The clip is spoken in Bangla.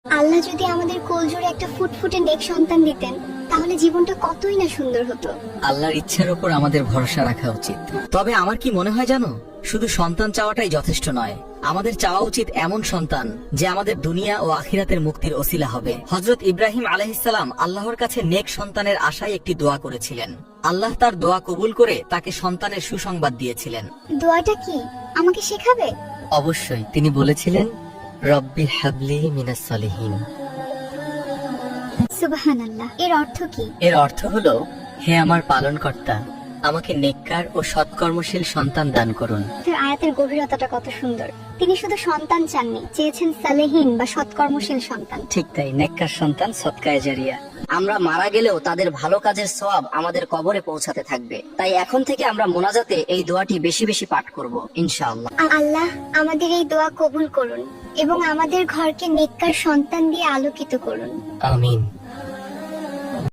আল্লাহ যদি আমাদের কোলজোড়ে একটা ফুটফুটে নেক সন্তান দিতেন, তাহলে জীবনটা কতই না সুন্দর হতো। আল্লাহর ইচ্ছার উপর আমাদের ভরসা রাখা উচিত। তবে আমার কি মনে হয় জানো, শুধু সন্তান চাওয়াটাই যথেষ্ট নয়। আমাদের চাওয়া উচিত এমন সন্তান যে আমাদের দুনিয়া ও আখিরাতের মুক্তির ওসিলা হবে। হযরত ইব্রাহিম আলাইহিসসালাম আল্লাহর কাছে নেক সন্তানের আশায় একটি দোয়া করেছিলেন। আল্লাহ তার দোয়া কবুল করে তাকে সন্তানের সুসংবাদ দিয়েছিলেন। দোয়াটা কি আমাকে শেখাবে? অবশ্যই। তিনি বলেছিলেন, রব্বি হাবলি মিনাস সলিহিন। সুবহানাল্লাহ। এর অর্থ কি? এর অর্থ হলো, হে আমার পালনকর্তা, আমাকে নেককার ও সৎকর্মশীল সন্তান দান করুন। আয়াতের গভীরতাটা কত সুন্দর। তিনি শুধু সন্তান চাননি, চেয়েছেন সালেহীন বা সৎকর্মশীল সন্তান। ঠিক তাই, নেককার সন্তান সদকায়ে জারিয়া। আমরা মারা গেলেও তাদের ভালো কাজের সওয়াব আমাদের কবরে পৌঁছাতে থাকবে। তাই এখন থেকে আমরা মোনাজাতে এই দোয়াটি বেশি বেশি পাঠ করব ইনশাআল্লাহ। আল্লাহ আমাদের এই দোয়া কবুল করুন এবং আমাদের ঘরকে নেককার সন্তান দিয়ে আলোকিত করুন। আমিন।